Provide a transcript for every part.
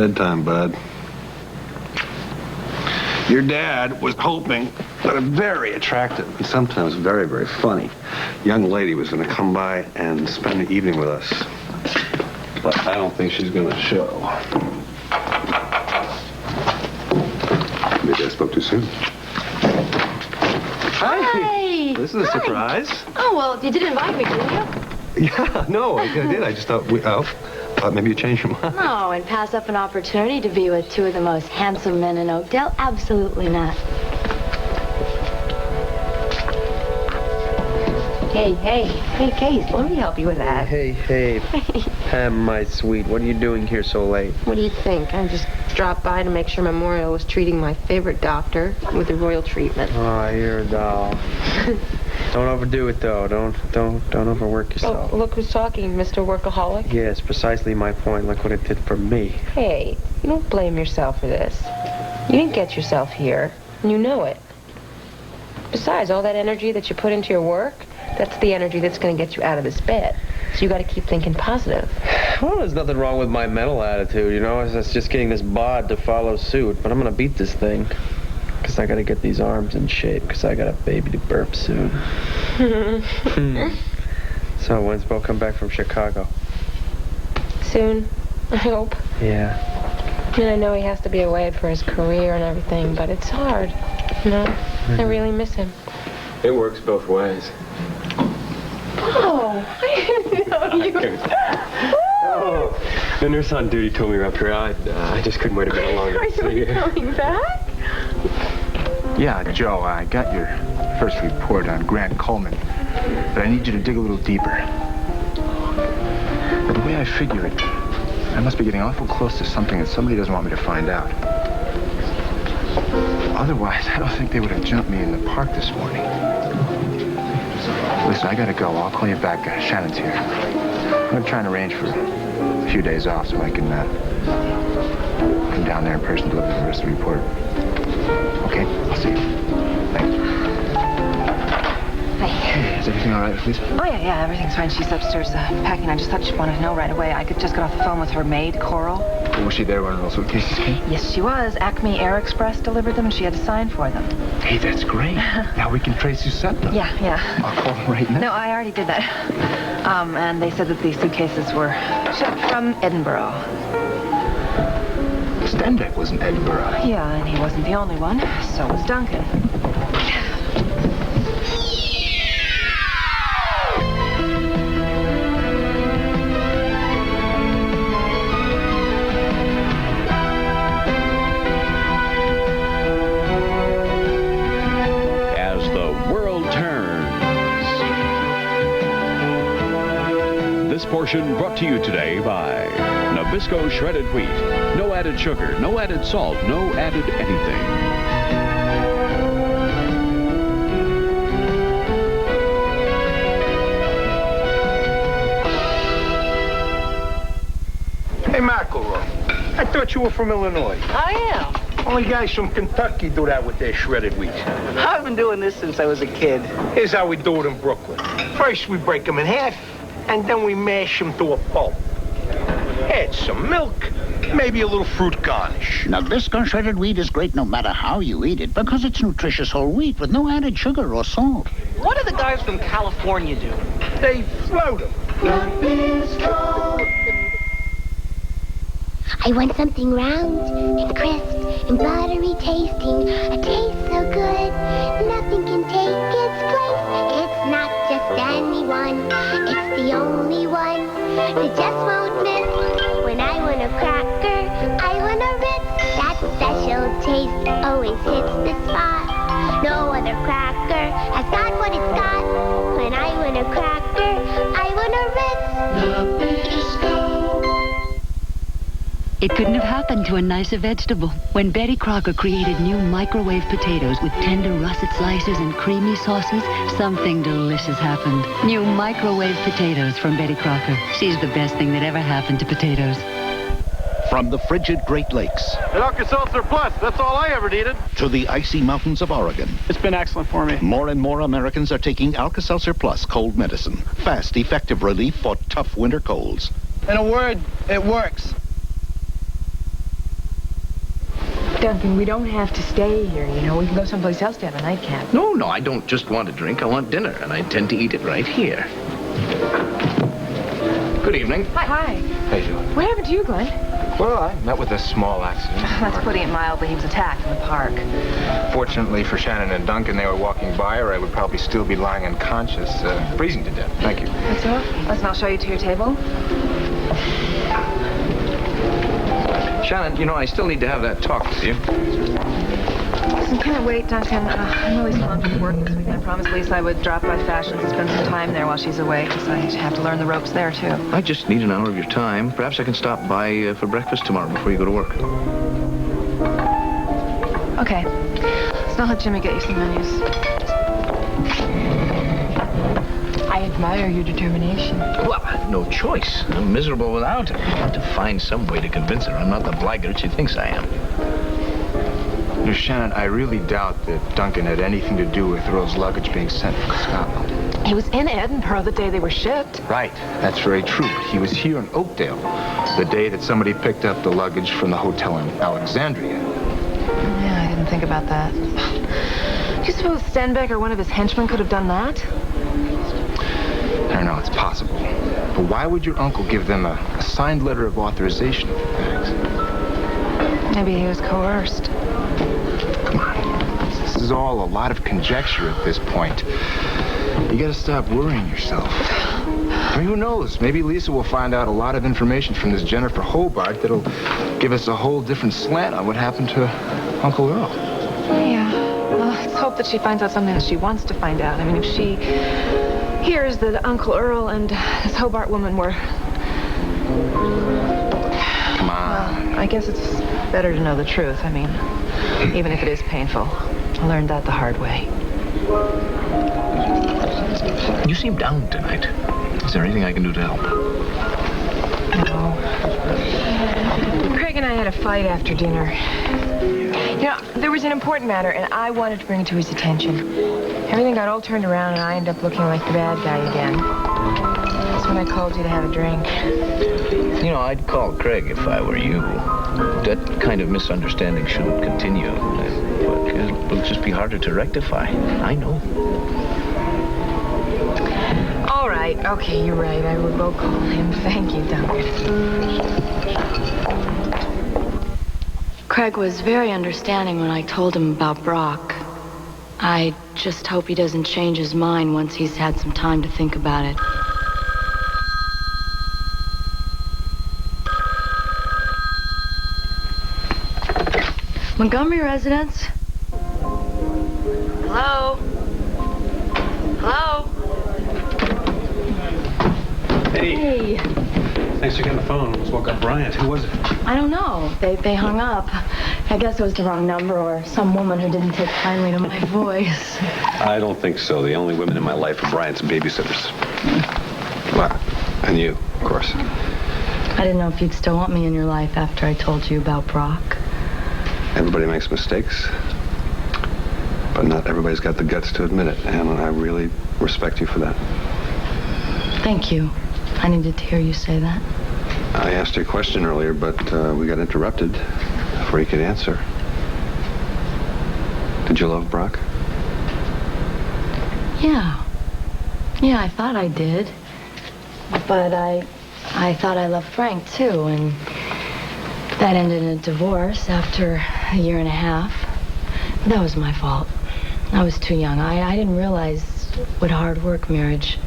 Bedtime, bud. Your dad was hoping that a very attractive and sometimes very, very funny young lady was going to come by and spend the evening with us. But I don't think she's going to show. Maybe I spoke too soon. Hi. This is a surprise. Oh, well, you did invite me, didn't you? Yeah, no, I did. I just thought thought maybe you changed your mind. No, and pass up an opportunity to be with two of the most handsome men in Oakdale? Absolutely not. Hey, Case, let me help you with that. Hey, Pam, my sweet, what are you doing here so late? What do you think? I just dropped by to make sure Memorial was treating my favorite doctor with the royal treatment. Oh, you're a doll. Don't overdo it, though. Don't overwork yourself. Oh, look who's talking, Mr. Workaholic. Yes, precisely my point. Look what it did for me. Hey, you don't blame yourself for this. You didn't get yourself here, and you know it. Besides, all that energy that you put into your work, that's the energy that's going to get you out of this bed. So you got to keep thinking positive. Well, there's nothing wrong with my mental attitude, you know? It's just getting this bod to follow suit. But I'm going to beat this thing. Because I got to get these arms in shape. Because I got a baby to burp soon. So when's Bo come back from Chicago? Soon, I hope. Yeah. I mean, I know he has to be away for his career and everything, but it's hard. You know? I really miss him. It works both ways. Oh, I didn't know you. Oh, the nurse on duty told me you're up here. I just couldn't wait a minute longer. Are you coming back? Yeah, Joe, I got your first report on Grant Coleman, but I need you to dig a little deeper. But the way I figure it, I must be getting awful close to something that somebody doesn't want me to find out. Otherwise, I don't think they would have jumped me in the park this morning. Listen, I gotta go. I'll call you back. Shannon's here. I'm gonna try and arrange for a few days off so I can come down there in person to look at the rest of the report. Okay? I'll see you. Thanks. Hi. Hey, is everything all right with Lisa? Oh, yeah, everything's fine. She's upstairs packing. I just thought she'd want to know right away. I could just get off the phone with her maid, Coral. Was she there running those suitcases? Yes, she was. Acme Air Express delivered them, and she had to sign for them. Hey, that's great. Now we can trace who sent them. Yeah. I'll call them right now. No, I already did that. And they said that these suitcases were shipped from Edinburgh. Stenbeck was in Edinburgh. Yeah, and he wasn't the only one. So was Duncan. Portion brought to you today by Nabisco Shredded Wheat. No added sugar, no added salt, no added anything. Hey, McElroy, I thought you were from Illinois. I am. Only guys from Kentucky do that with their shredded wheat. I've been doing this since I was a kid. Here's how we do it in Brooklyn. First, we break them in half, and then we mash them to a pulp. Add some milk, maybe a little fruit garnish. Nabisco shredded wheat is great no matter how you eat it because it's nutritious whole wheat with no added sugar or salt. What do the guys from California do? They float them. Nabisco. I want something round and crisp and buttery tasting. A taste so good, nothing can take its place. It's not just anyone, it's the only one that just won't miss. When I want a cracker, I want a Ritz. That special taste always hits the spot. No other cracker has got what it's got. When I want a cracker, I want a Ritz. Nabisco. It couldn't have happened to a nicer vegetable. When Betty Crocker created new microwave potatoes with tender russet slices and creamy sauces, something delicious happened. New microwave potatoes from Betty Crocker. She's the best thing that ever happened to potatoes. From the frigid Great Lakes An Alka-Seltzer Plus, that's all I ever needed. to the icy mountains of Oregon, It's been excellent for me. more and more Americans are taking Alka-Seltzer Plus cold medicine. Fast, effective relief for tough winter colds. In a word, it works. Duncan, we don't have to stay here, you know. We can go someplace else to have a nightcap. No, I don't just want a drink. I want dinner, and I intend to eat it right here. Good evening. Hi. How you doing? What happened to you, Glenn? Well, I met with a small accident. That's putting it mildly. He was attacked in the park. Fortunately for Shannon and Duncan, they were walking by, or I would probably still be lying unconscious, freezing to death. Thank you. That's all. Listen, I'll show you to your table. Shannon, you know, I still need to have that talk with you. Listen, can I wait, Duncan? I'm really swamped with work this week. I promised Lisa I would drop by Fashions and spend some time there while she's away, because I have to learn the ropes there, too. I just need an hour of your time. Perhaps I can stop by for breakfast tomorrow before you go to work. Okay. So I'll let Jimmy get you some menus. I admire your determination. Well, I had no choice. I'm miserable without her. I have to find some way to convince her I'm not the blackguard she thinks I am. You know, Shannon, I really doubt that Duncan had anything to do with Earl's luggage being sent from Scotland. He was in Edinburgh the day they were shipped. Right. That's very true. But he was here in Oakdale the day that somebody picked up the luggage from the hotel in Alexandria. Yeah, I didn't think about that. Do you suppose Stenbeck or one of his henchmen could have done that? I don't know, it's possible. But why would your uncle give them a signed letter of authorization of the bags? Maybe he was coerced. Come on. This is all a lot of conjecture at this point. You gotta stop worrying yourself. I mean, who knows? Maybe Lisa will find out a lot of information from this Jennifer Hobart that'll give us a whole different slant on what happened to Uncle Earl. Yeah. Well, let's hope that she finds out something that she wants to find out. I mean, if she hears that Uncle Earl and this Hobart woman were... Come on. Well, I guess it's better to know the truth. I mean, even if it is painful. I learned that the hard way. You seem down tonight. Is there anything I can do to help? No. Craig and I had a fight after dinner. You know, there was an important matter, and I wanted to bring it to his attention. Everything got all turned around, and I ended up looking like the bad guy again. That's when I called you to have a drink. You know, I'd call Craig if I were you. That kind of misunderstanding shouldn't continue. But it'll just be harder to rectify. I know. All right. Okay, you're right. I will go call him. Thank you, Duncan. Craig was very understanding when I told him about Brock. I just hope he doesn't change his mind once he's had some time to think about it. Montgomery residence? Hello? Hello? Hey. Thanks for getting the phone. Let's walk up Bryant. Who was it? I don't know. They hung up. I guess it was the wrong number or some woman who didn't take kindly to my voice. I don't think so. The only women in my life are Bryant's babysitters. Well, and you, of course. I didn't know if you'd still want me in your life after I told you about Brock. Everybody makes mistakes. But not everybody's got the guts to admit it. And I really respect you for that. Thank you. I needed to hear you say that. I asked you a question earlier, but we got interrupted before you could answer. Did you love Brock? Yeah. Yeah, I thought I did. But I thought I loved Frank, too, and that ended in a divorce after a year and a half. That was my fault. I was too young. I didn't realize what hard work marriage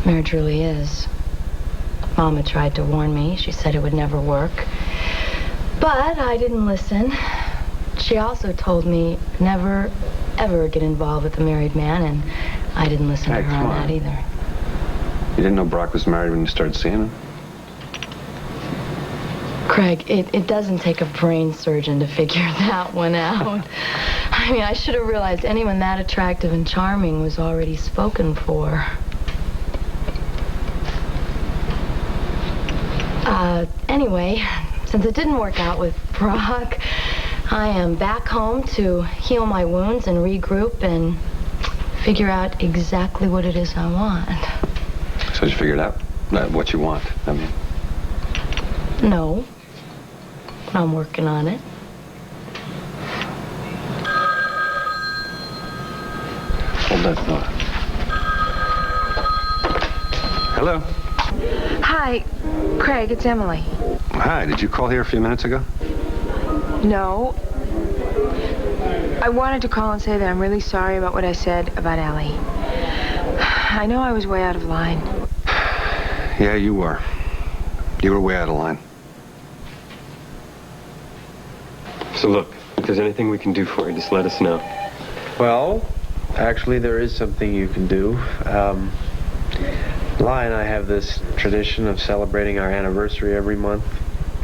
really is. Mama tried to warn me. She said it would never work. But I didn't listen. She also told me never, ever get involved with a married man, and I didn't listen to her on that either. You didn't know Brock was married when you started seeing him? Craig, it doesn't take a brain surgeon to figure that one out. I mean, I should have realized anyone that attractive and charming was already spoken for. Anyway, since it didn't work out with Brock, I am back home to heal my wounds and regroup and figure out exactly what it is I want. So you figured out what you want, I mean. No. I'm working on it. I thought. Hello. Hi, Craig, it's Emily. Hi, did you call here a few minutes ago? No. I wanted to call and say that I'm really sorry about what I said about Ellie. I know I was way out of line. Yeah, you were. You were way out of line. So look, if there's anything we can do for you, just let us know. Well, actually, there is something you can do. Lai and I have this tradition of celebrating our anniversary every month.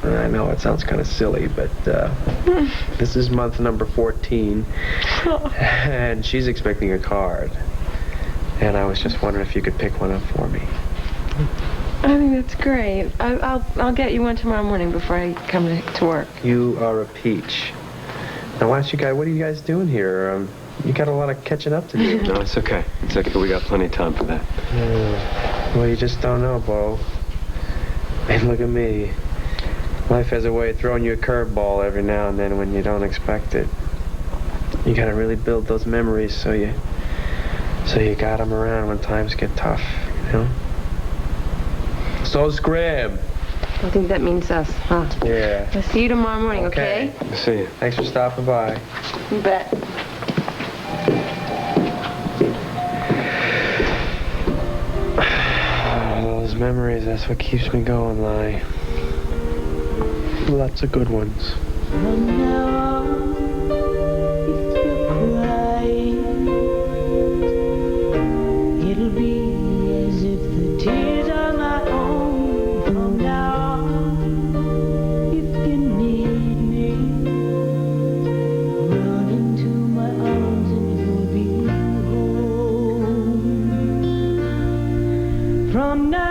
I know it sounds kind of silly, but this is month number 14, and she's expecting a card. And I was just wondering if you could pick one up for me. I think that's great. I'll get you one tomorrow morning before I come to work. You are a peach. Now, what are you guys doing here? You got a lot of catching up to do. No, it's okay. It's okay. We got plenty of time for that. Well, you just don't know, Bo. And look at me. Life has a way of throwing you a curveball every now and then when you don't expect it. You gotta really build those memories so you got them around when times get tough, you know? So scram. I think that means us, huh? Yeah. I'll see you tomorrow morning, okay? See you. Thanks for stopping by. You bet. Those memories, that's what keeps me going, Lai. Lots of good ones. From now on, if you're crying, it'll be as if the tears are my own. From now on, if you need me, run into my arms and you'll be home. From now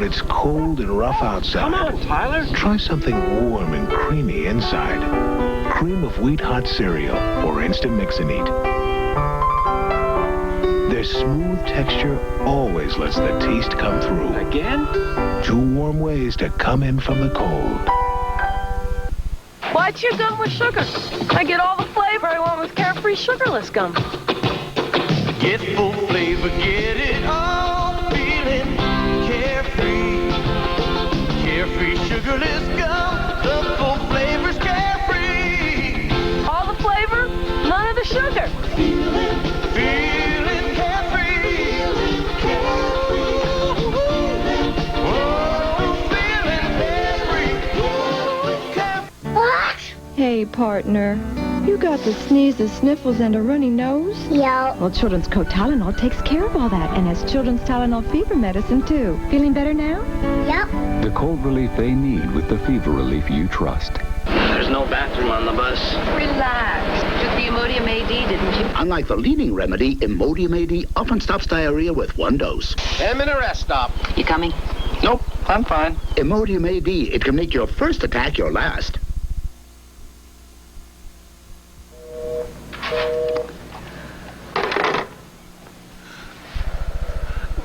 it's cold and rough outside. Come on, Tyler. Try something warm and creamy inside. Cream of wheat hot cereal or instant mix and eat. Their smooth texture always lets the taste come through. Again? 2 warm ways to come in from the cold. Why chew gum with sugar? I get all the flavor I want with carefree sugarless gum. Get full flavor, get it all feeling carefree. Carefree sugarless gum, the full flavor's carefree. All the flavor, none of the sugar. Feeling carefree. Feeling carefree. Oh, feeling carefree. What? Hey, partner. You got the sneezes, sniffles, and a runny nose? Yeah. Well, Children's Coat Tylenol takes care of all that and has Children's Tylenol fever medicine, too. Feeling better now? Yep. The cold relief they need with the fever relief you trust. There's no bathroom on the bus. Relax. Took the Imodium AD, didn't you? Unlike the leading remedy, Imodium AD often stops diarrhea with 1 dose. 10-minute rest stop. You coming? Nope, I'm fine. Imodium AD, it can make your first attack your last.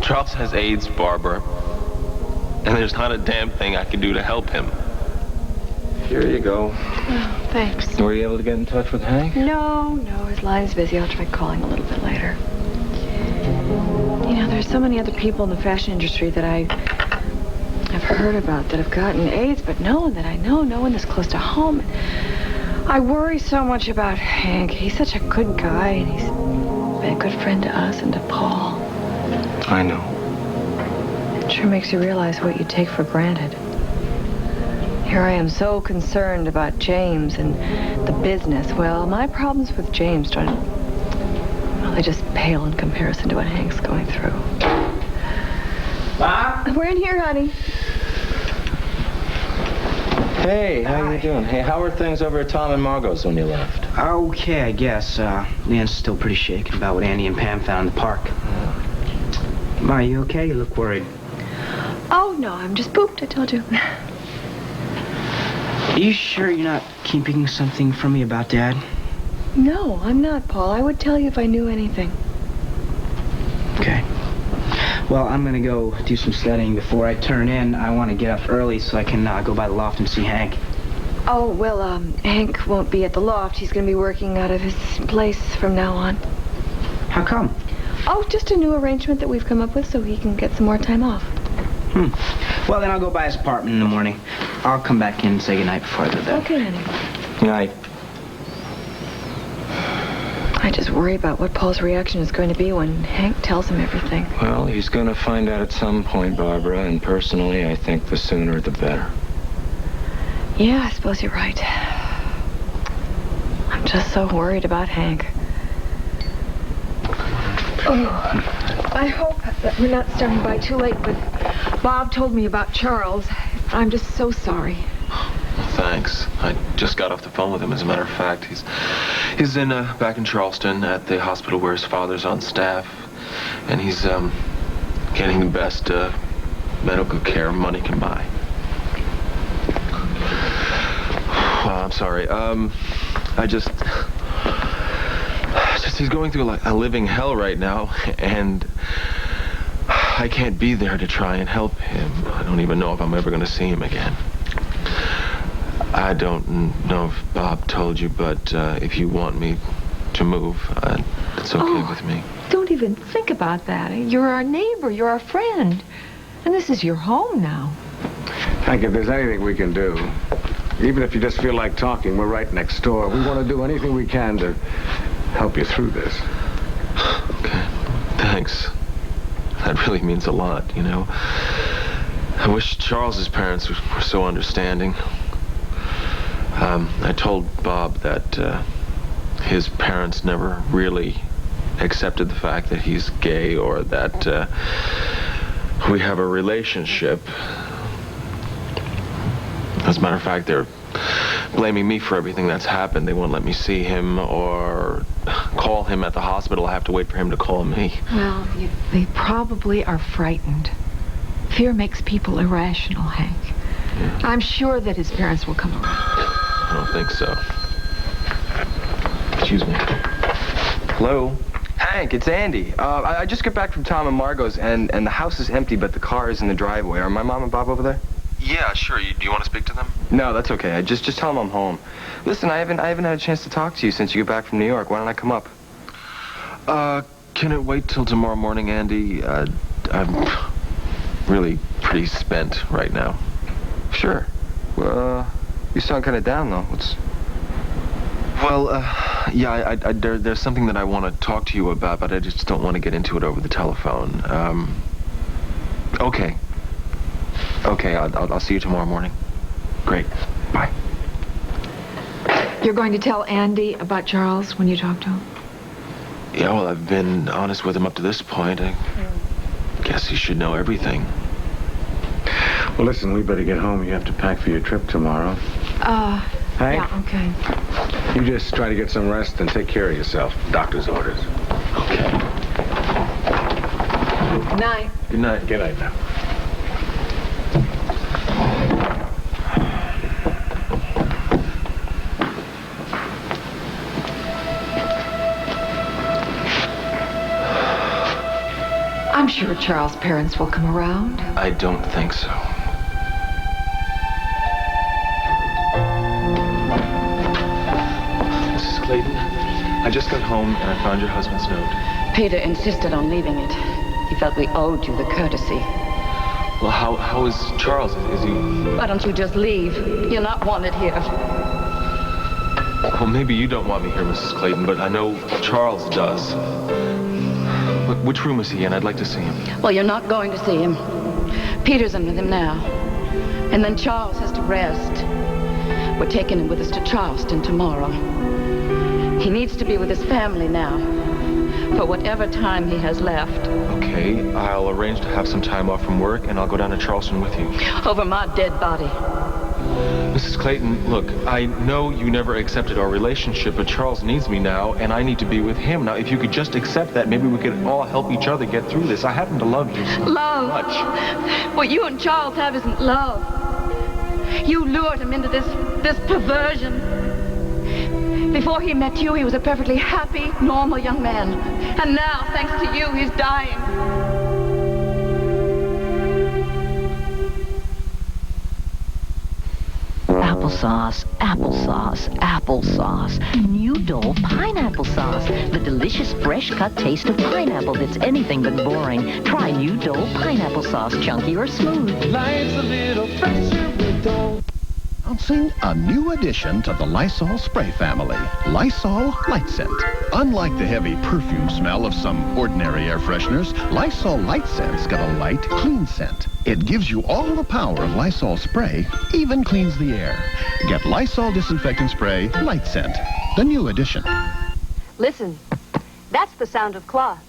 Charles has AIDS, Barbara, and there's not a damn thing I can do to help him. Here you go. Oh, thanks. Were you able to get in touch with Hank? No, his line's busy. I'll try calling a little bit later. You know, there's so many other people in the fashion industry that I've heard about that have gotten AIDS, but no one that I know, no one that's close to home. I worry so much about Hank. He's such a good guy, and he's been a good friend to us and to Paul. I know. It sure makes you realize what you take for granted. Here I am so concerned about James and the business. Well, my problems with James they just pale in comparison to what Hank's going through. Bob? We're in here, honey. Hey, how you doing? Hey, how are things over at Tom and Margot's when you left? Okay, I guess. Leanne's still pretty shaken about what Andy and Pam found in the park. Ma, you okay? You look worried. Oh, no, I'm just pooped, I told you. Are you sure you're not keeping something from me about Dad? No, I'm not, Paul. I would tell you if I knew anything. Okay. Well, I'm gonna go do some studying before I turn in. I want to get up early so I can go by the loft and see Hank. Oh, well, Hank won't be at the loft. He's going to be working out of his place from now on. How come? Oh, just a new arrangement that we've come up with so he can get some more time off. Well, then I'll go by his apartment in the morning. I'll come back in and say goodnight before I go to bed. Okay, honey. Good night. I just worry about what Paul's reaction is going to be when Hank tells him everything. Well, he's going to find out at some point, Barbara, and personally, I think the sooner the better. Yeah, I suppose you're right. I'm just so worried about Hank. Oh, I hope that we're not starting by too late, but Bob told me about Charles. I'm just so sorry. Well, thanks. I just got off the phone with him, as a matter of fact. He's in back in Charleston at the hospital where his father's on staff, and he's getting the best medical care money can buy. Well, I'm sorry. He's going through like a living hell right now, and I can't be there to try and help him. I don't even know if I'm ever going to see him again. I don't know if Bob told you, but if you want me to move, it's okay with me. Don't even think about that. You're our neighbor. You're our friend. And this is your home now. Hank, if there's anything we can do, even if you just feel like talking, we're right next door. We want to do anything we can to help you through this. Okay. Thanks. That really means a lot, you know. I wish Charles's parents were so understanding. I told Bob that his parents never really accepted the fact that he's gay or that we have a relationship. As a matter of fact, they're blaming me for everything that's happened. They won't let me see him or call him at the hospital. I have to wait for him to call me. Well, they probably are frightened. Fear makes people irrational, Hank. Yeah. I'm sure that his parents will come around. I don't think so. Excuse me. Hello? Hank, it's Andy. I just got back from Tom and Margot's, and the house is empty, but the car is in the driveway. Are my mom and Bob over there? Yeah, sure. Do you want to speak to them? No, that's okay. Just tell them I'm home. Listen, I haven't had a chance to talk to you since you get back from New York. Why don't I come up? Can it wait till tomorrow morning, Andy? I'm really pretty spent right now. Sure. Well, you sound kind of down, though. Yeah, there's something that I want to talk to you about, but I just don't want to get into it over the telephone. Okay. Okay, I'll see you tomorrow morning. Great. Bye. You're going to tell Andy about Charles when you talk to him? Yeah, well, I've been honest with him up to this point. I guess he should know everything. Well, listen, we better get home. You have to pack for your trip tomorrow. Hank? Yeah, okay. You just try to get some rest and take care of yourself. Doctor's orders. Okay. Good night. Good night. Good night now. I'm sure Charles' parents will come around. I don't think so. Mrs. Clayton, I just got home and I found your husband's note. Peter insisted on leaving it. He felt we owed you the courtesy. Well, how is Charles? Is he... Why don't you just leave? You're not wanted here. Well, maybe you don't want me here, Mrs. Clayton, but I know Charles does. Look, which room is he in? I'd like to see him. Well, you're not going to see him. Peter's in with him now. And then Charles has to rest. We're taking him with us to Charleston tomorrow. He needs to be with his family now. For whatever time he has left. Okay, I'll arrange to have some time off from work, and I'll go down to Charleston with you. Over my dead body. Mrs. Clayton, look, I know you never accepted our relationship, but Charles needs me now, and I need to be with him. Now, if you could just accept that, maybe we could all help each other get through this. I happen to love you so Love? much. What you and Charles have isn't love. You lured him into this perversion. Before he met you, he was a perfectly happy, normal young man. And now, thanks to you, he's dying. Applesauce, applesauce, applesauce. New Dole pineapple sauce. The delicious fresh-cut taste of pineapple that's anything but boring. Try New Dole pineapple sauce, chunky or smooth. Life's a little fresher with Dole. Announcing a new addition to the Lysol spray family, Lysol Light Scent. Unlike the heavy perfume smell of some ordinary air fresheners, Lysol Light Scent's got a light, clean scent. It gives you all the power of Lysol spray, even cleans the air. Get Lysol Disinfectant Spray Light Scent, the new addition. Listen, that's the sound of cloth.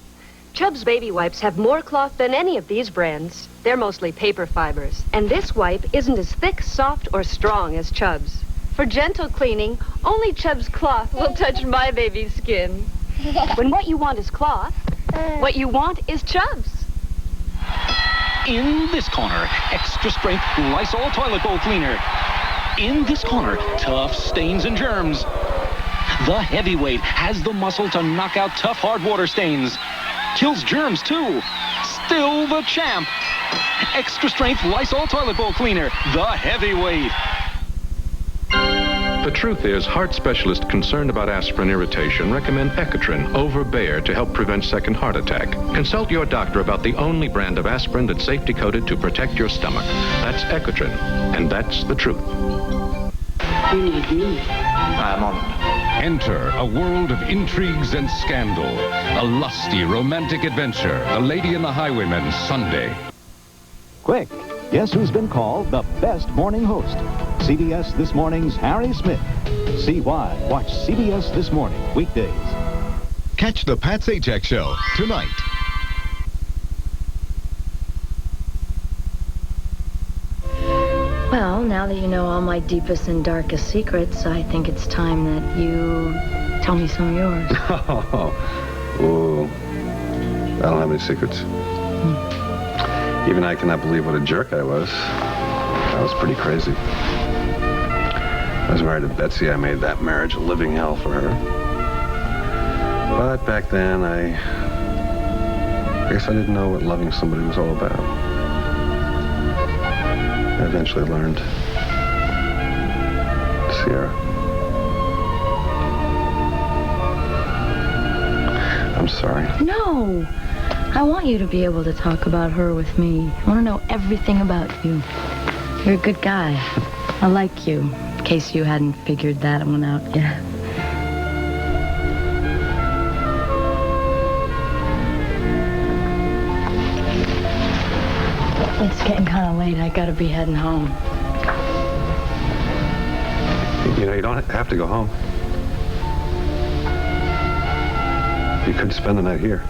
Chubb's baby wipes have more cloth than any of these brands. They're mostly paper fibers. And this wipe isn't as thick, soft, or strong as Chubb's. For gentle cleaning, only Chubb's cloth will touch my baby's skin. When what you want is cloth, what you want is Chubb's. In this corner, extra strength Lysol toilet bowl cleaner. In this corner, tough stains and germs. The heavyweight has the muscle to knock out tough hard water stains. Kills germs, too. Still the champ. Extra strength Lysol toilet bowl cleaner. The heavyweight. The truth is, heart specialists concerned about aspirin irritation recommend Ekatrin over Bayer to help prevent second heart attack. Consult your doctor about the only brand of aspirin that's safety coated to protect your stomach. That's Ekatrin, and that's the truth. You need me. I'm on it. Enter a world of intrigues and scandal. A lusty, romantic adventure. The Lady and the Highwayman, Sunday. Quick, guess who's been called the best morning host? CBS This Morning's Harry Smith. See why. Watch CBS This Morning, weekdays. Catch the Pat Sajak Show tonight. Well, now that you know all my deepest and darkest secrets, I think it's time that you tell me some of yours. Oh, I don't have any secrets. Even I cannot believe what a jerk I was. I was pretty crazy. I was married to Betsy. I made that marriage a living hell for her. But back then, I guess I didn't know what loving somebody was all about. I eventually learned. Sierra. I'm sorry. No! I want you to be able to talk about her with me. I want to know everything about you. You're a good guy. I like you, in case you hadn't figured that one out yet. It's getting kind of late. I gotta be heading home. You know, you don't have to go home. You could spend the night here.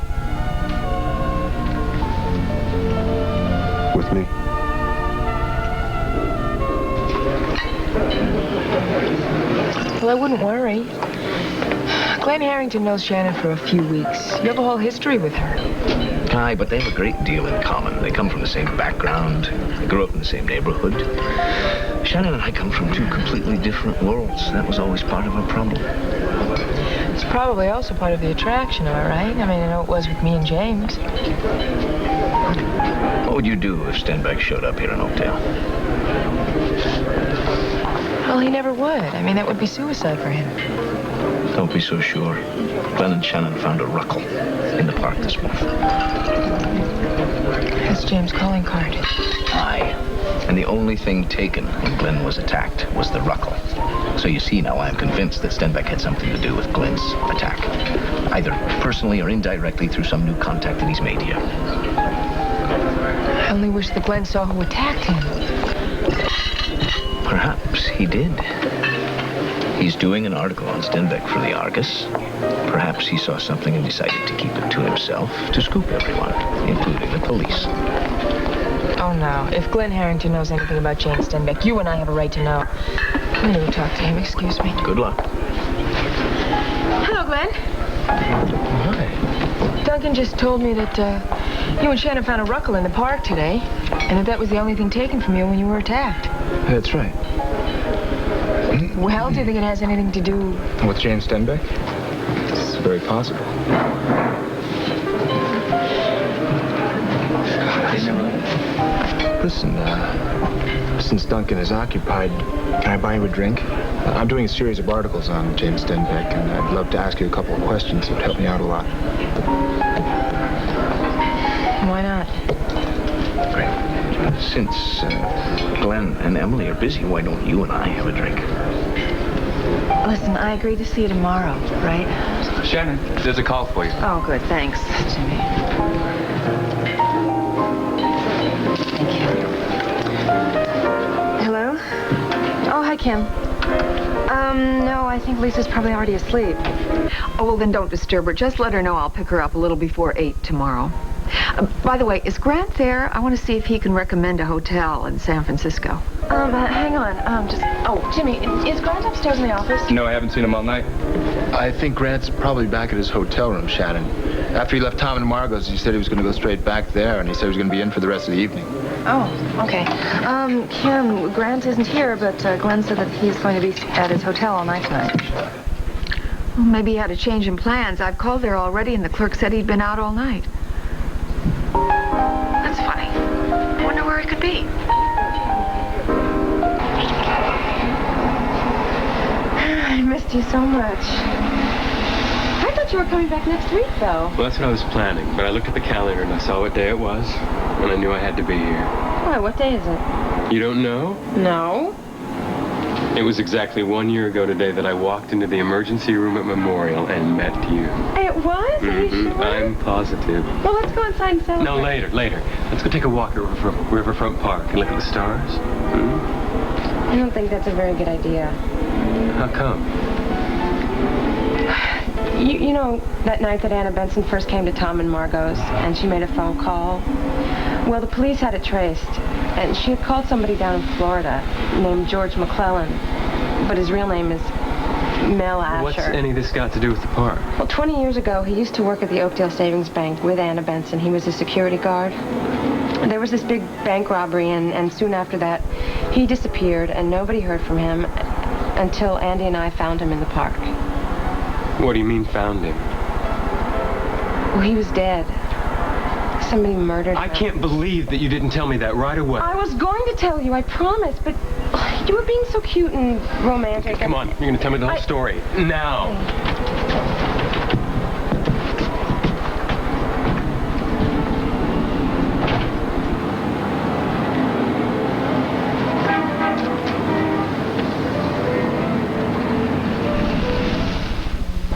With me. Well, I wouldn't worry. Glenn Harrington knows Shannon for a few weeks. You have a whole history with her. Aye, but they have a great deal in common. They come from the same background. They grew up in the same neighborhood. Shannon and I come from two completely different worlds. That was always part of our problem. It's probably also part of the attraction, am I right? I mean, I know it was with me and James. What would you do if Stenbeck showed up here in Oakdale? Well, he never would. I mean, that would be suicide for him. Don't be so sure. Glenn and Shannon found a ruckle in the park this month. That's James' calling card. Aye. And the only thing taken when Glenn was attacked was the ruckle. So you see now, I'm convinced that Stenbeck had something to do with Glenn's attack. Either personally or indirectly through some new contact that he's made here. I only wish that Glenn saw who attacked him. Perhaps he did. He's doing an article on Stenbeck for the Argus. Perhaps he saw something and decided to keep it to himself, to scoop everyone, including the police. Oh, no. If Glenn Harrington knows anything about Jane Stenbeck, you and I have a right to know. I'm going to go talk to him. Excuse me. Good luck. Hello, Glenn. Hi. Duncan just told me that you and Shannon found a ruckle in the park today, and that was the only thing taken from you when you were attacked. That's right. Well, do you think it has anything to do... With Jane Stenbeck? It's very possible. Listen, since Duncan is occupied, can I buy you a drink? I'm doing a series of articles on Jane Stenbeck, and I'd love to ask you a couple of questions. It would help me out a lot. Why not? Great. Since Glenn and Emily are busy, why don't you and I have a drink? Listen, I agreed to see you tomorrow, right? Shannon, there's a call for you. Oh, good. Thanks, Jimmy. Thank you. Hello? Oh, hi, Kim. No, I think Lisa's probably already asleep. Oh, well, then don't disturb her. Just let her know I'll pick her up a little before 8 tomorrow. By the way, is Grant there? I want to see if he can recommend a hotel in San Francisco. Hang on. Oh, Jimmy, is Grant upstairs in the office? No, I haven't seen him all night. I think Grant's probably back at his hotel room, Shannon. After he left Tom and Margot's, he said he was going to go straight back there, and he said he was going to be in for the rest of the evening. Oh, okay. Kim, Grant isn't here, but Glenn said that he's going to be at his hotel all night tonight. Well, maybe he had a change in plans. I've called there already, and the clerk said he'd been out all night. That's funny. I wonder where he could be. I missed you so much. I thought you were coming back next week, though. Well, that's what I was planning, but I looked at the calendar and I saw what day it was, and I knew I had to be here. Why, what day is it? You don't know? No. It was exactly 1 year ago today that I walked into the emergency room at Memorial and met you. It was? Are you sure? I'm positive. Well, let's go inside and celebrate. No, later. Let's go take a walk at Riverfront Park and look at the stars. I don't think that's a very good idea. How come? You know that night that Anna Benson first came to Tom and Margot's and she made a phone call? Well, the police had it traced, and she had called somebody down in Florida named George McClellan, but his real name is Mel Asher. What's any of this got to do with the park? Well, 20 years ago, he used to work at the Oakdale Savings Bank with Anna Benson. He was a security guard. There was this big bank robbery, and soon after that, he disappeared, and nobody heard from him until Andy and I found him in the park. What do you mean, found him? Well, he was dead. Somebody murdered him. I can't believe that you didn't tell me that right away. I was going to tell you, I promise, but you were being so cute and romantic. Okay, come on, you're going to tell me the whole story. Now.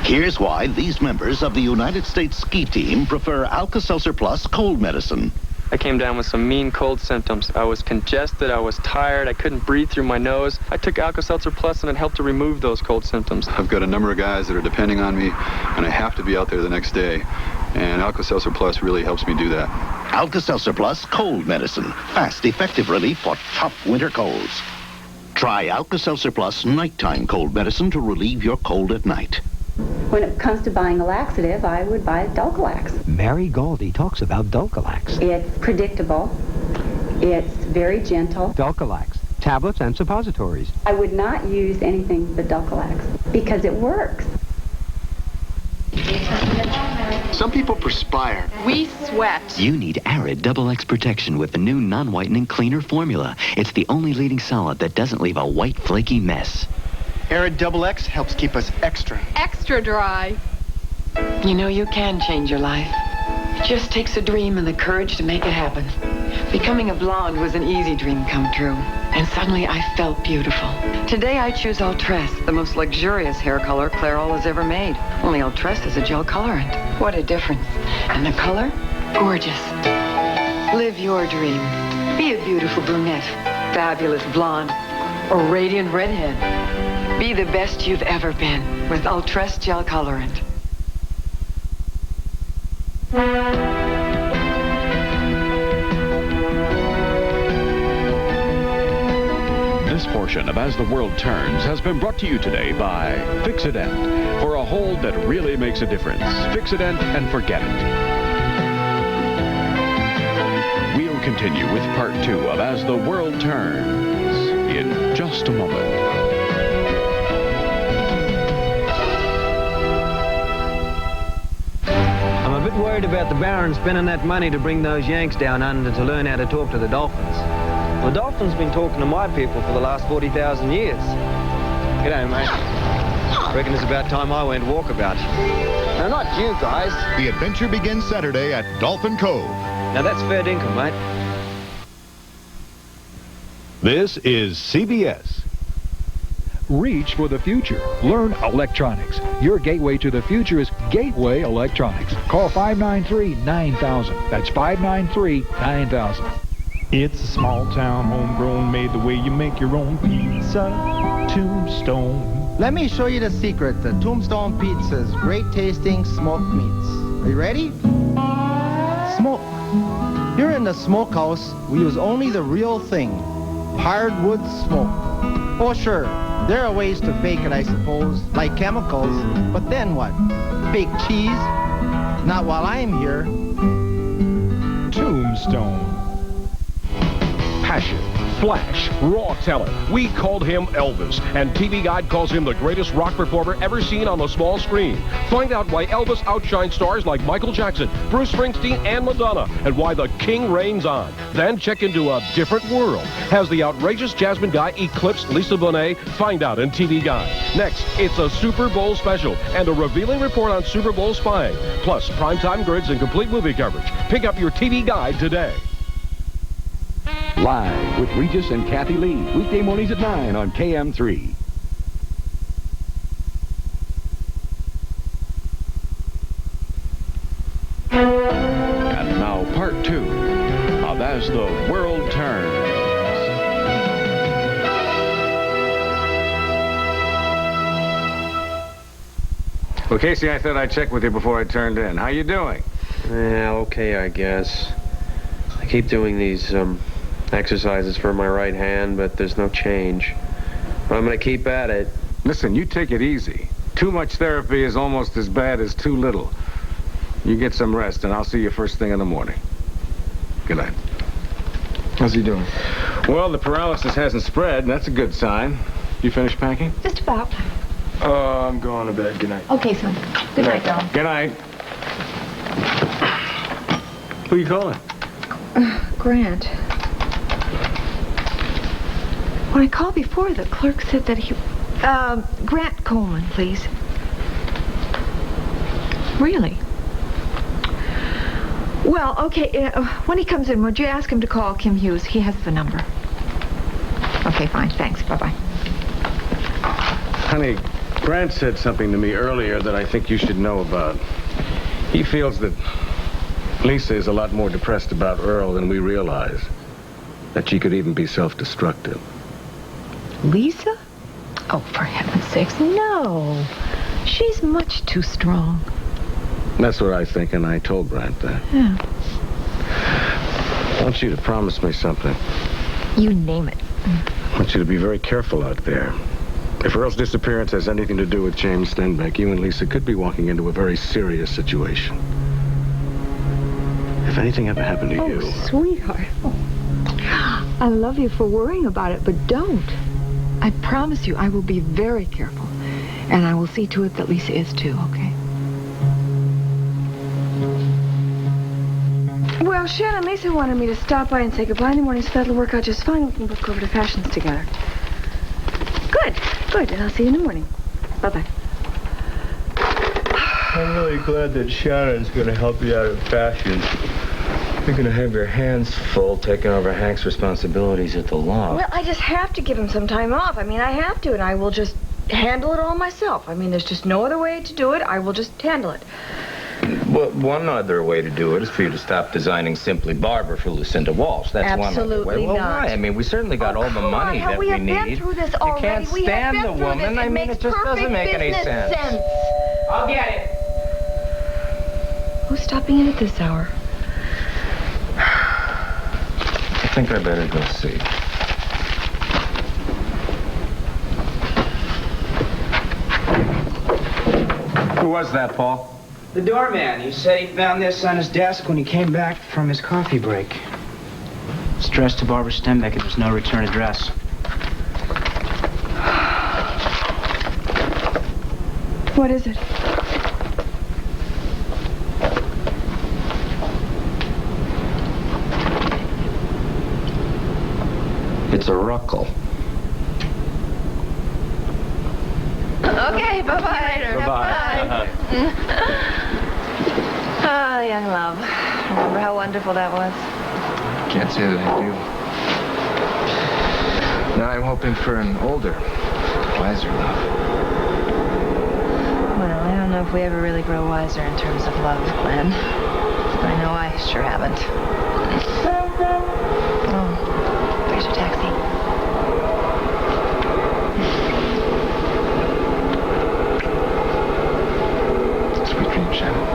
Here's why these members of the United States ski team prefer Alka-Seltzer Plus cold medicine. I came down with some mean cold symptoms. I was congested, I was tired, I couldn't breathe through my nose. I took Alka-Seltzer Plus and it helped to remove those cold symptoms. I've got a number of guys that are depending on me, and I have to be out there the next day. And Alka-Seltzer Plus really helps me do that. Alka-Seltzer Plus cold medicine. Fast, effective relief for tough winter colds. Try Alka-Seltzer Plus nighttime cold medicine to relieve your cold at night. When it comes to buying a laxative, I would buy Dulcolax. Mary Goldie talks about Dulcolax. It's predictable. It's very gentle. Dulcolax, tablets and suppositories. I would not use anything but Dulcolax because it works. Some people perspire. We sweat. You need Arid Double X protection with the new non-whitening cleaner formula. It's the only leading solid that doesn't leave a white, flaky mess. Arid Double X helps keep us Extra dry. You know, you can change your life. It just takes a dream and the courage to make it happen. Becoming a blonde was an easy dream come true. And suddenly I felt beautiful. Today I choose Ultress, the most luxurious hair color Clairol has ever made. Only Ultress is a gel colorant. What a difference. And the color? Gorgeous. Live your dream. Be a beautiful brunette, fabulous blonde, or radiant redhead. Be the best you've ever been with Ultress gel colorant. This portion of As the World Turns has been brought to you today by Fix-A-Dent. For a hold that really makes a difference, Fix-A-Dent and forget it. We'll continue with part 2 of As the World Turns in just a moment. I'm a bit worried about the Baron spending that money to bring those Yanks down under to learn how to talk to the Dolphins. The Dolphins been talking to my people for the last 40,000 years. G'day, mate. Reckon it's about time I went walkabout. No, not you guys. The adventure begins Saturday at Dolphin Cove. Now that's fair dinkum, mate. This is CBS. Reach for the future. Learn electronics. Your gateway to the future is Gateway Electronics. Call 593-9000. That's 593-9000. It's a small town, homegrown, made the way you make your own pizza. Tombstone. Let me show you the secret to Tombstone Pizza's great tasting smoked meats. Are you ready? Smoke. Here in the smokehouse, we use only the real thing. Hardwood smoke. Oh sure, there are ways to fake it, I suppose, like chemicals. But then what? Fake cheese? Not while I'm here. Tombstone. Passion, flash, raw talent. We called him Elvis, and TV Guide calls him the greatest rock performer ever seen on the small screen. Find out why Elvis outshines stars like Michael Jackson, Bruce Springsteen, and Madonna, and why the king reigns on. Then check into a different world. Has the outrageous Jasmine Guy eclipsed Lisa Bonet? Find out in TV Guide. Next, it's a Super Bowl special and a revealing report on Super Bowl spying, plus primetime grids and complete movie coverage. Pick up your TV Guide today. Live with Regis and Kathy Lee. Weekday mornings at 9 on KM3. And now part 2 of As the World Turns. Well, Casey, I thought I'd check with you before I turned in. How you doing? Yeah, okay, I guess. I keep doing these, exercises for my right hand, but there's no change. But I'm going to keep at it. Listen, you take it easy. Too much therapy is almost as bad as too little. You get some rest, and I'll see you first thing in the morning. Good night. How's he doing? Well, the paralysis hasn't spread, and that's a good sign. You finished packing? Just about. I'm going to bed. Good night. Okay, son. Good night, Dom. Good night. Who you calling? Grant. When I called before, the clerk said that he... Grant Coleman, please. Really? Well, okay, when he comes in, would you ask him to call Kim Hughes? He has the number. Okay, fine, thanks. Bye-bye. Honey, Grant said something to me earlier that I think you should know about. He feels that Lisa is a lot more depressed about Earl than we realize. That she could even be self-destructive. Lisa? Oh, for heaven's sakes, no. She's much too strong. That's what I think, and I told Grant that. Yeah. I want you to promise me something. You name it. I want you to be very careful out there. If Earl's disappearance has anything to do with James Stenbeck, you and Lisa could be walking into a very serious situation. If anything ever happened to you... Oh, sweetheart. Oh. I love you for worrying about it, but don't. I promise you I will be very careful. And I will see to it that Lisa is too, okay? Well, Shan and Lisa wanted me to stop by and say goodbye in the morning, so that'll work out just fine. We can both go over to Fashions together. Good, good. And I'll see you in the morning. Bye-bye. I'm really glad that Shannon's going to help you out of Fashions. You're gonna have your hands full taking over Hank's responsibilities at the law. Well, I just have to give him some time off. I mean, I have to, and I will just handle it all myself. I mean, there's just no other way to do it. I will just handle it. Well, one other way to do it is for you to stop designing Simply Barber for Lucinda Walsh. That's one other way. Absolutely Well, not. why? I mean, we certainly got all the money that we need. We have been through this already. You can't stand the woman. I mean, it just doesn't make any sense. I'll get it. Who's stopping in at this hour? I think I better go see. Who was that, Paul? The doorman. He said he found this on his desk when he came back from his coffee break. It's addressed to Barbara Stenbeck, and there's no return address. What is it? It's a ruckle. Okay, bye-bye. Bye-bye. Ah, young love. Remember how wonderful that was? Can't say that I do. Now I'm hoping for an older, wiser love. Well, I don't know if we ever really grow wiser in terms of love, Glenn. I know I sure haven't. Oh, there's your taxi. Sweet dreams, Shannon.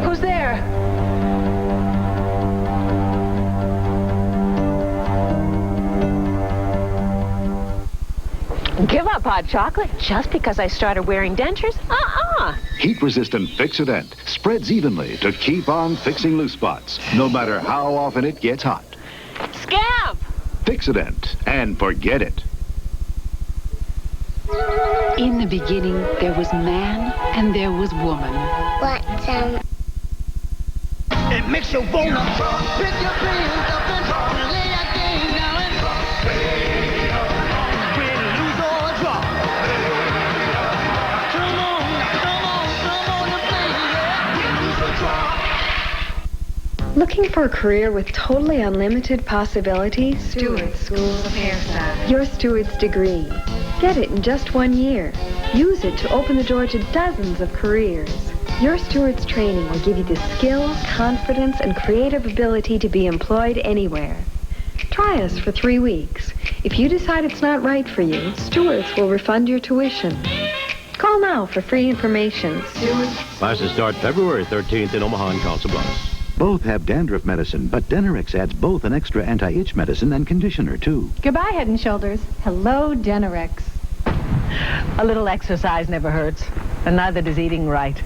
Who's there? Give up hot chocolate just because I started wearing dentures? Heat-resistant Fix-It-Dent spreads evenly to keep on fixing loose spots, no matter how often it gets hot. Scamp! Fix-It-Dent, and forget it. In the beginning, there was man and there was woman. It makes you wanna pick your pants up and lay that thing down and win, lose or draw. Come on, and play, yeah. Win, lose or draw. Looking for a career with totally unlimited possibilities? Stewart School of Hairstyle. Your steward's degree. Get it in just 1 year. Use it to open the door to dozens of careers. Your steward's training will give you the skill, confidence, and creative ability to be employed anywhere. Try us for 3 weeks. If you decide it's not right for you, stewards will refund your tuition. Call now for free information. Classes start February 13th in Omaha and Council Bluffs. Both have dandruff medicine, but Denerex adds both an extra anti-itch medicine and conditioner, too. Goodbye, Head and Shoulders. Hello, Denerex. A little exercise never hurts, and neither does eating right.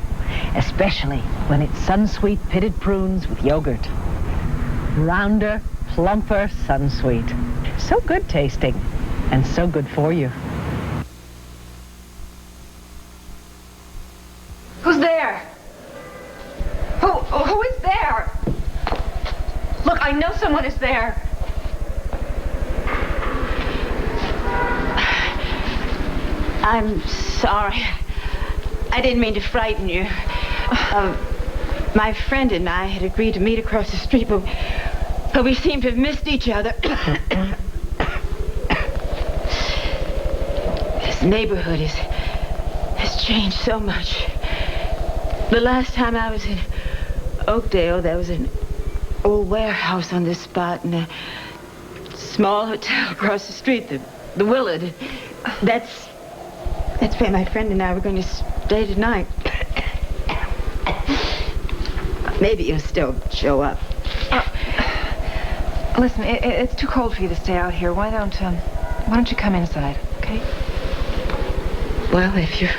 Especially when it's Sunsweet pitted prunes with yogurt. Rounder, plumper Sunsweet. So good tasting, and so good for you. Who's there? Who is there? Look, I know someone is there. I'm sorry. I didn't mean to frighten you. My friend and I had agreed to meet across the street, but we seem to have missed each other. This neighborhood has changed so much. The last time I was in Oakdale, there was an old warehouse on this spot and a small hotel across the street, the Willard. That's where my friend and I were going to stay tonight. Maybe you'll still show up. Listen, it's too cold for you to stay out here. Why don't you come inside, okay? Well, if you're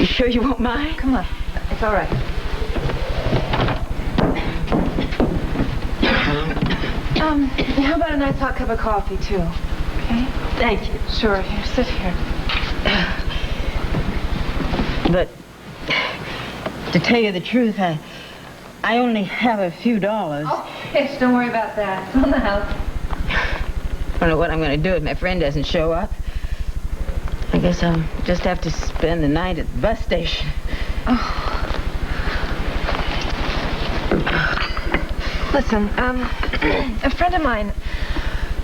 sure you won't mind? Come on. It's all right. How about a nice hot cup of coffee, too? okay? Thank you. Sure, here, sit here. But to tell you the truth, I only have a few dollars. Oh, yes, don't worry about that. It's on the house. I don't know what I'm going to do if my friend doesn't show up. I guess I'll just have to spend the night at the bus station. Oh. Listen, a friend of mine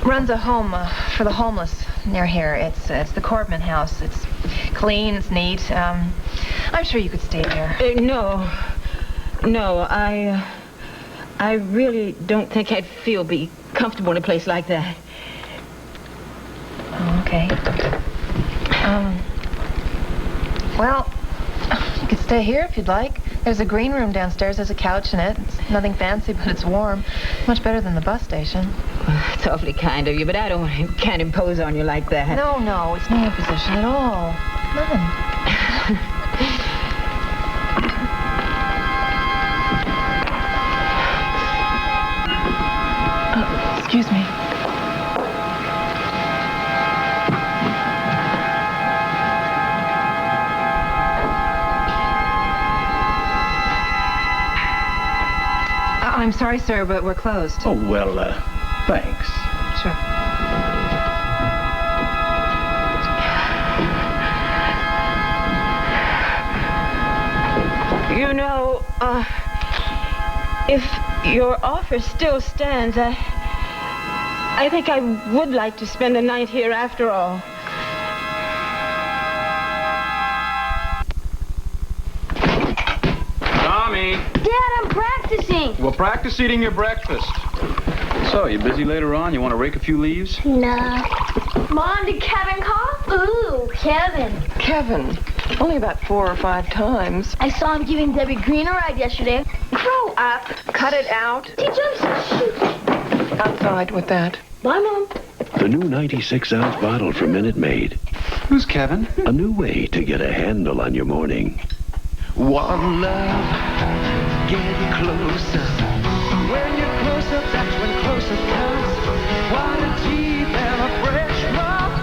runs a home for the homeless near here. It's the Corbman House. It's clean, it's neat. I'm sure you could stay there. No, I really don't think I'd be comfortable in a place like that. Oh, okay. Well, you could stay here if you'd like. There's a green room downstairs. There's a couch in it. It's nothing fancy, but it's warm. Much better than the bus station. It's awfully kind of you, but can't impose on you like that. No, it's no imposition at all. None. Excuse me. I'm sorry, sir, but we're closed. Oh, well, thanks. Sure. You know, if your offer still stands, I think I would like to spend the night here after all. Tommy! Dad, I'm practicing. Well, practice eating your breakfast. So, you busy later on? You want to rake a few leaves? No. Mom, did Kevin call? Ooh, Kevin. Kevin? Only about 4 or 5 times. I saw him giving Debbie Green a ride yesterday. Grow up. Cut it out. Teach him shoot. Outside with that. Bye, Mom. The new 96-ounce bottle from Minute Maid. Who's Kevin? A new way to get a handle on your morning. One love, get closer. When you're closer, that's when closer comes. One teeth and a fresh mouth.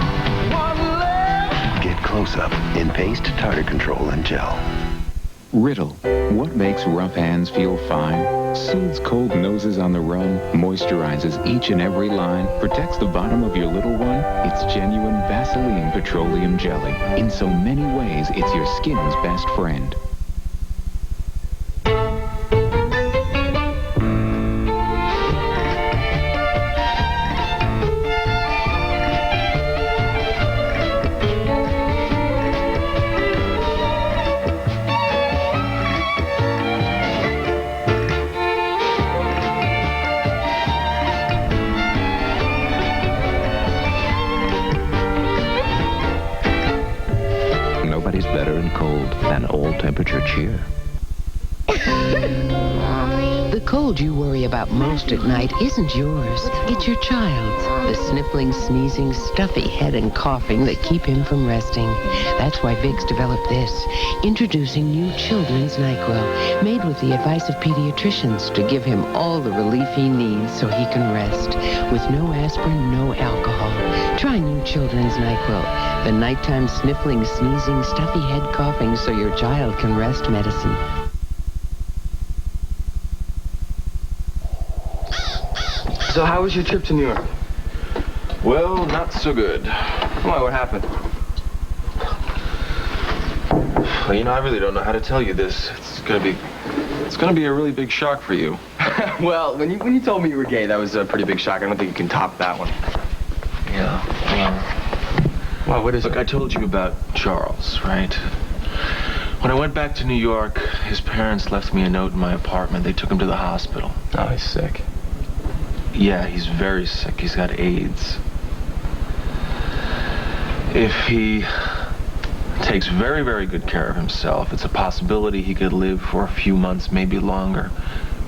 One love. Get close-up in paste, tartar control, and gel. Riddle. What makes rough hands feel fine? Soothes cold noses on the run, moisturizes each and every line, protects the bottom of your little one. It's genuine Vaseline Petroleum Jelly. In so many ways, it's your skin's best friend. Temperature cheer. The cold you worry about most at night isn't yours. It's your child's. The sniffling, sneezing, stuffy head and coughing that keep him from resting. That's why Vicks developed this. Introducing new Children's NyQuil, made with the advice of pediatricians to give him all the relief he needs so he can rest. With no aspirin, no alcohol. Try new Children's NyQuil. The nighttime sniffling, sneezing, stuffy head coughing so your child can rest medicine. So how was your trip to New York? Well, not so good. Why, what happened? Well, you know, I really don't know how to tell you this. It's gonna be a really big shock for you. Well, when you told me you were gay, that was a pretty big shock. I don't think you can top that one. Yeah. Well, what is it? Look, I told you about Charles, right? When I went back to New York, his parents left me a note in my apartment. They took him to the hospital. Oh, he's sick. Yeah, he's very sick. He's got AIDS. If he takes very, very good care of himself, it's a possibility he could live for a few months, maybe longer.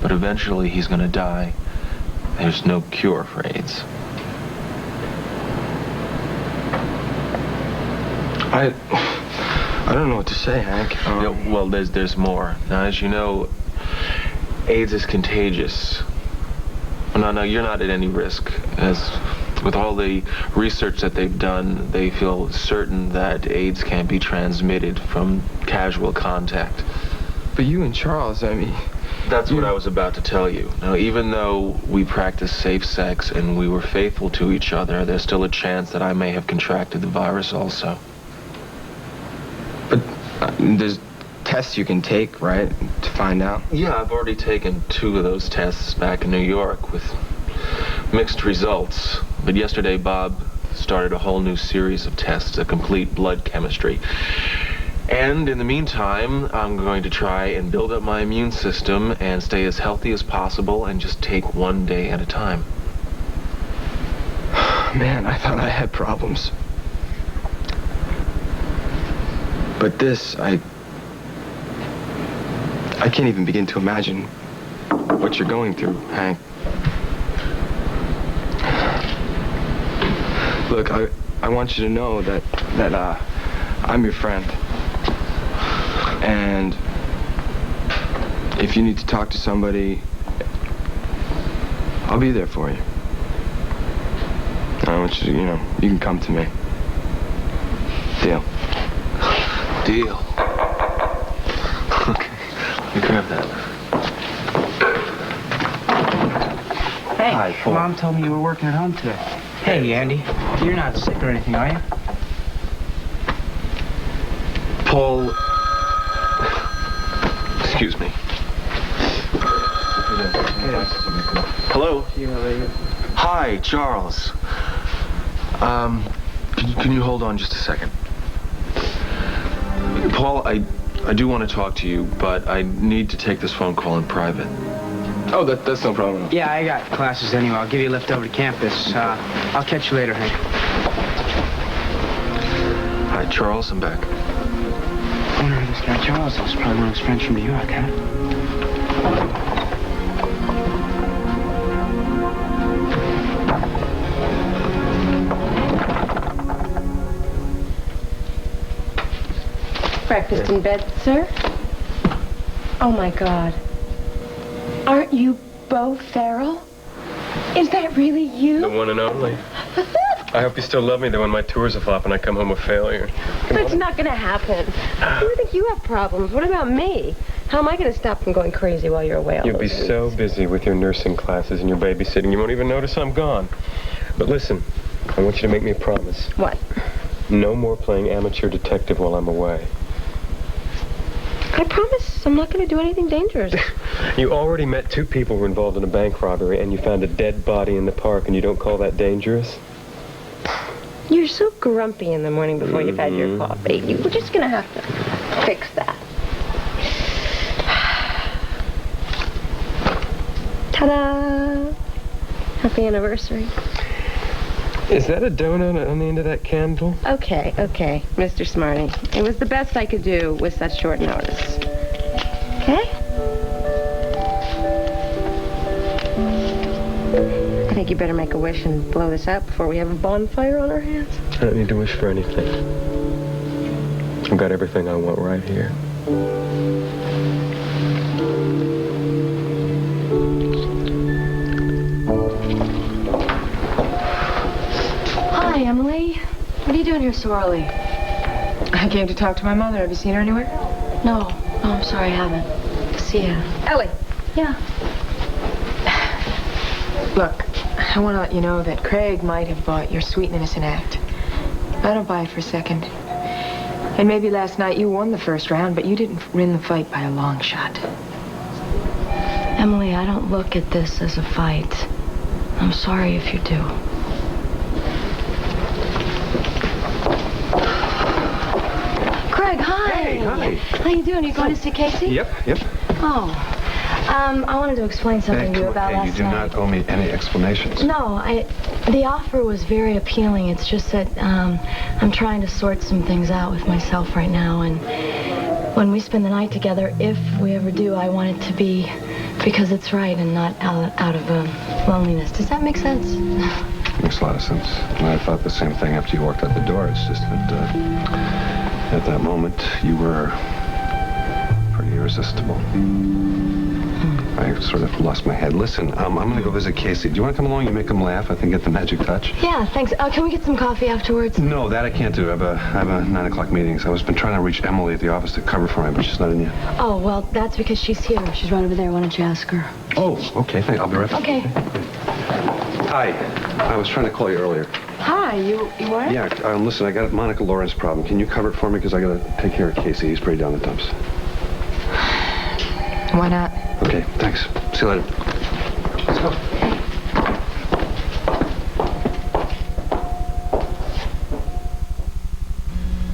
But eventually he's going to die. There's no cure for AIDS. I don't know what to say, Hank. Well, there's more. Now, as you know, AIDS is contagious. No, you're not at any risk. As With all the research that they've done, they feel certain that AIDS can't be transmitted from casual contact. But you and Charles, I mean... That's what I was about to tell you. Now, even though we practiced safe sex and we were faithful to each other, there's still a chance that I may have contracted the virus also. But there's tests you can take, right, to find out? Yeah, I've already taken 2 of those tests back in New York with mixed results. But yesterday, Bob started a whole new series of tests, a complete blood chemistry. And in the meantime, I'm going to try and build up my immune system and stay as healthy as possible and just take one day at a time. Man, I thought I had problems. But this, I can't even begin to imagine what you're going through, Hank. Look, I want you to know that I'm your friend. And if you need to talk to somebody, I'll be there for you. I want you to, you can come to me. Deal. Deal. Okay, let me grab that. Hey, Hi, Paul. Mom told me you were working at home today. Hey, Andy, you're not sick or anything, are you? Paul... Excuse me. Hello? Hi, Charles. Can you hold on just a second? Paul, I do want to talk to you, but I need to take this phone call in private. Oh, that's no problem. Yeah, I got classes anyway. I'll give you a lift over to campus. I'll catch you later, Hank. Hi, Charles, I'm back. I wonder who this guy Charles is. Probably one of his friends from New York, huh? Breakfast in bed, sir? Oh, my God. Aren't you Beau Farrell? Is that really you? The one and only. I hope you still love me, though, when my tours are flop and I come home a failure. That's not going to happen. You think you have problems. What about me? How am I going to stop from going crazy while you're away? You'll be so busy with your nursing classes and your babysitting, you won't even notice I'm gone. But listen, I want you to make me a promise. What? No more playing amateur detective while I'm away. I promise I'm not going to do anything dangerous. You already met 2 people who were involved in a bank robbery, and you found a dead body in the park, and you don't call that dangerous? You're so grumpy in the morning before you've had your coffee. We're just going to have to fix that. Ta-da! Happy anniversary. Is that a donut on the end of that candle? Okay, Mr. Smarty. It was the best I could do with such short notice. Okay? I think you better make a wish and blow this out before we have a bonfire on our hands. I don't need to wish for anything. I've got everything I want right here. Hi, Emily. What are you doing here so early? I came to talk to my mother. Have you seen her anywhere? No, I'm sorry, I haven't. See ya. Ellie. Yeah. Look, I want to let you know that Craig might have bought your sweet and innocent act. I don't buy it for a second. And maybe last night you won the first round, but you didn't win the fight by a long shot. Emily, I don't look at this as a fight. I'm sorry if you do. Craig, hi. Hey, hi. How you doing? You going to see Casey? Yep. Oh. I wanted to explain something to you about last night. You do not owe me any explanations. No, the offer was very appealing. It's just that I'm trying to sort some things out with myself right now. And when we spend the night together, if we ever do, I want it to be because it's right and not out of loneliness. Does that make sense? Makes a lot of sense. And I thought the same thing after you walked out the door. It's just that at that moment, you were pretty irresistible. I sort of lost my head. Listen, I'm going to go visit Casey. Do you want to come along? You make him laugh. I think get the magic touch. Yeah, thanks. Can we get some coffee afterwards? No, that I can't do. I have a 9 o'clock meeting. So I was been trying to reach Emily at the office to cover for me, but she's not in yet. Oh, well, that's because she's here. She's right over there. Why don't you ask her? Oh, okay. Thanks. I'll be right back. Okay. Hi. I was trying to call you earlier. Hi, you what? Yeah, listen, I got a Monica Lawrence problem. Can you cover it for me? Because I got to take care of Casey. He's pretty down the dumps. Why not? Okay, thanks. See you later. Let's go.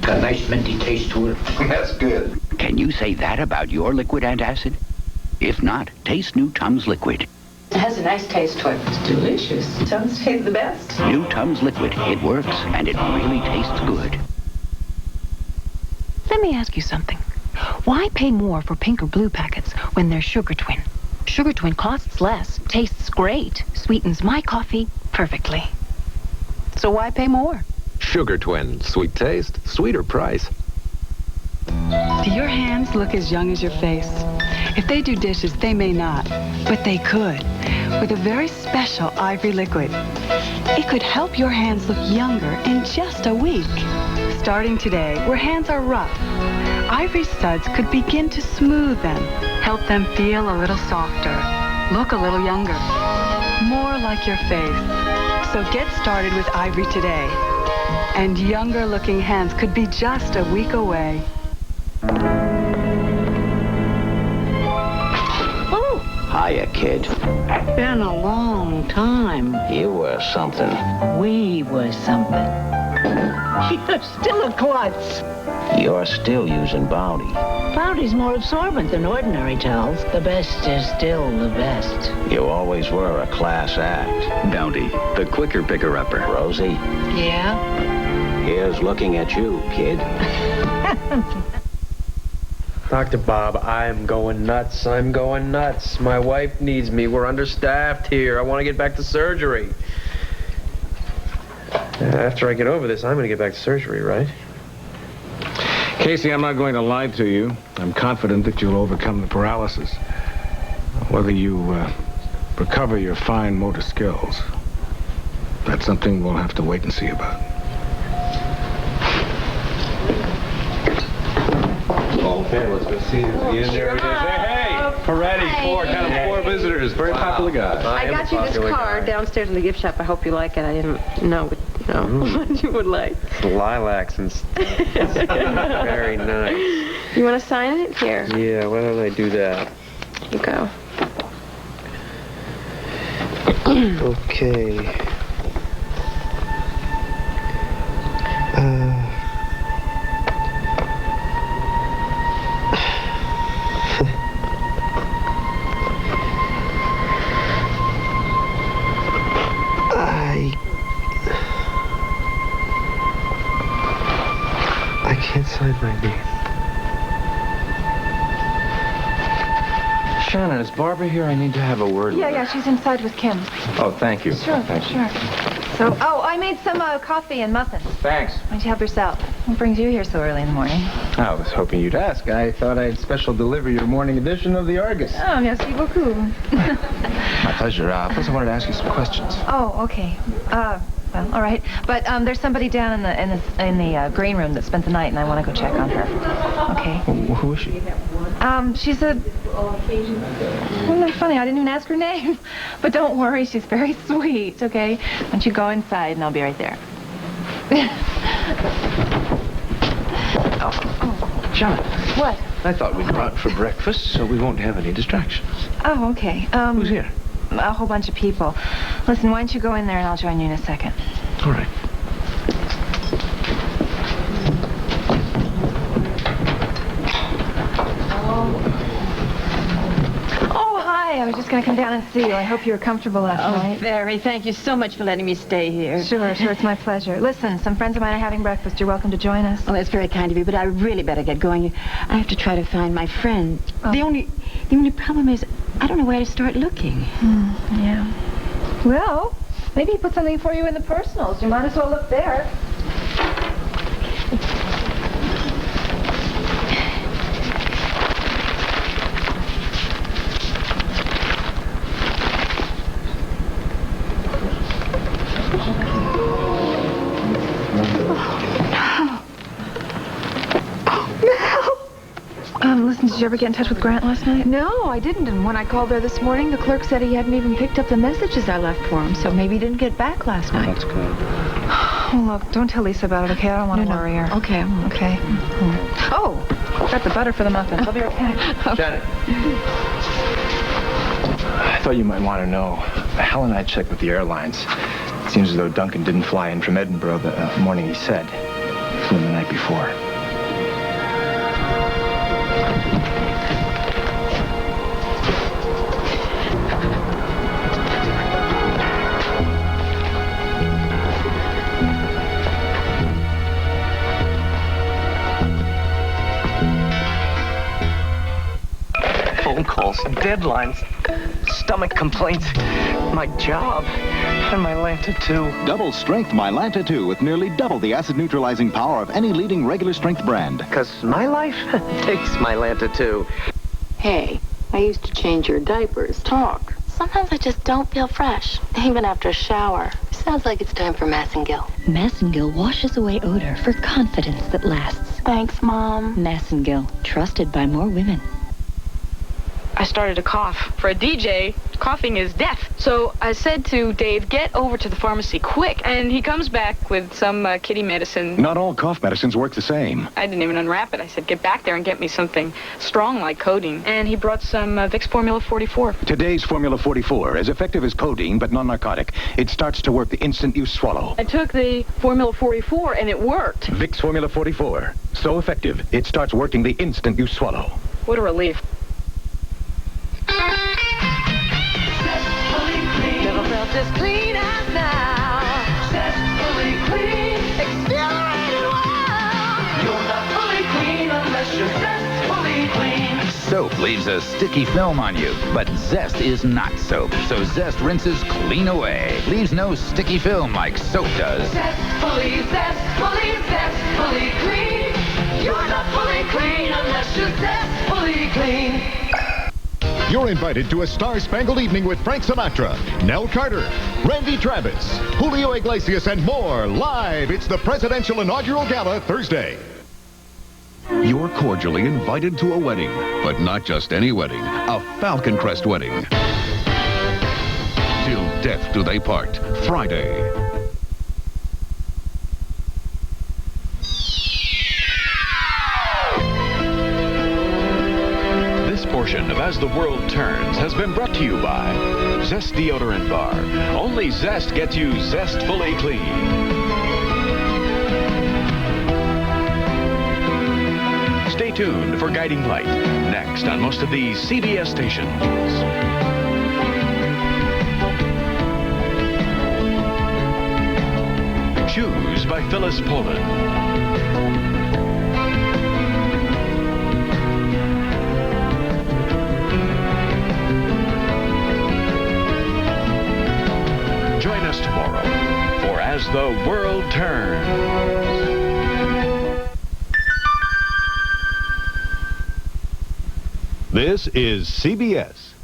Got a nice minty taste to it. That's good. Can you say that about your liquid antacid? If not, taste new Tums Liquid. It has a nice taste to it. It's delicious. Tums taste the best. New Tums Liquid. It works, and it really tastes good. Let me ask you something. Why pay more for pink or blue packets when they're Sugar Twin? Sugar Twin costs less, tastes great, sweetens my coffee perfectly. So why pay more? Sugar Twin. Sweet taste, sweeter price. Do your hands look as young as your face? If they do dishes, they may not, but they could. With a very special ivory liquid. It could help your hands look younger in just a week. Starting today, where hands are rough, ivory suds could begin to smooth them, help them feel a little softer, look a little younger, more like your face. So get started with ivory today. And younger looking hands could be just a week away. Oh! Hiya, kid. Been a long time. You were something. We were something. You're still a klutz. You're still using Bounty. Bounty's more absorbent than ordinary towels. The best is still the best. You always were a class act. Bounty, the quicker picker-upper. Rosie? Yeah? Here's looking at you, kid. Dr. Bob, I'm going nuts. I'm going nuts. My wife needs me. We're understaffed here. I want to get back to surgery. After I get over this, I'm going to get back to surgery, right? Casey, I'm not going to lie to you. I'm confident that you'll overcome the paralysis. Whether you recover your fine motor skills, that's something we'll have to wait and see about. Okay, let's go see you again. There it is. Hey, Peretti, kind of four visitors. Very popular guy. I got you this card downstairs in the gift shop. I hope you like it. I didn't know what you would like. Lilacs and stuff. Very nice. You want to sign it? Here. Yeah, why don't I do that? You go. Okay. I can't sign my name. Shannon, is Barbara here? I need to have a word with her. Yeah, she's inside with Kim. Oh, thank you. Sure. So, I made some coffee and muffins. Thanks. Why don't you help yourself? What brings you here so early in the morning? I was hoping you'd ask. I thought I'd special deliver your morning edition of the Argus. Oh, merci beaucoup. My pleasure. First, I wanted to ask you some questions. Oh, okay. Well, all right. But there's somebody down in the green room that spent the night, and I want to go check on her. Okay. Who is she? She's a... Wasn't that funny? I didn't even ask her name. But don't worry, she's very sweet, okay? Why don't you go inside, and I'll be right there. John. What? I thought we'd go out for breakfast, so we won't have any distractions. Oh, okay. Who's here? A whole bunch of people. Listen, why don't you go in there, and I'll join you in a second. All right. Oh, hi. I was just going to come down and see you. I hope you were comfortable last night. Very. Thank you so much for letting me stay here. Sure. It's my pleasure. Listen, some friends of mine are having breakfast. You're welcome to join us. Oh, that's very kind of you, but I really better get going. I have to try to find my friend. Oh. The only problem is I don't know where to start looking. Yeah. Well, maybe he put something for you in the personals. You might as well look there. Did you ever get in touch with Grant last night? No, I didn't. And when I called there this morning, the clerk said he hadn't even picked up the messages I left for him. So maybe he didn't get back last night. That's good. Oh, look, don't tell Lisa about it, okay? I don't want to worry her. Okay. Okay. Oh, got the butter for the muffins. I'll be right back. Janet. I thought you might want to know. Hal and I checked with the airlines. It seems as though Duncan didn't fly in from Edinburgh the morning he said. He flew in the night before. Phone calls, deadlines, stomach complaints, my job, and my Lanta 2. Double strength Mylanta 2 with nearly double the acid neutralizing power of any leading regular strength brand. Because my life takes my Lanta 2. Hey, I used to change your diapers. Talk. Sometimes I just don't feel fresh, even after a shower. Sounds like it's time for Massengill. Massengill washes away odor for confidence that lasts. Thanks, Mom. Massengill, trusted by more women. I started to cough. For a DJ, coughing is death. So I said to Dave, get over to the pharmacy quick. And he comes back with some kitty medicine. Not all cough medicines work the same. I didn't even unwrap it. I said, get back there and get me something strong like codeine. And he brought some Vicks Formula 44. Today's Formula 44, as effective as codeine, but non-narcotic. It starts to work the instant you swallow. I took the Formula 44 and it worked. Vicks Formula 44. So effective, it starts working the instant you swallow. What a relief. Never felt as clean as now. Zestfully clean, exhilarated wow. You're not fully clean unless you're zestfully clean. Soap leaves a sticky film on you, but Zest is not soap. So Zest rinses clean away. Leaves no sticky film like soap does. Zestfully, zestfully, zestfully clean. You're not fully clean unless you're zestfully clean. You're invited to a star-spangled evening with Frank Sinatra, Nell Carter, Randy Travis, Julio Iglesias, and more. Live, it's the Presidential Inaugural Gala Thursday. You're cordially invited to a wedding, but not just any wedding, a Falcon Crest wedding. Till death do they part, Friday. This portion of As the World Turns has been brought to you by Zest Deodorant Bar. Only Zest gets you zestfully clean. Stay tuned for Guiding Light, next on most of these CBS stations. Choose by Phyllis Poland. Join us tomorrow for As the World Turns. This is CBS.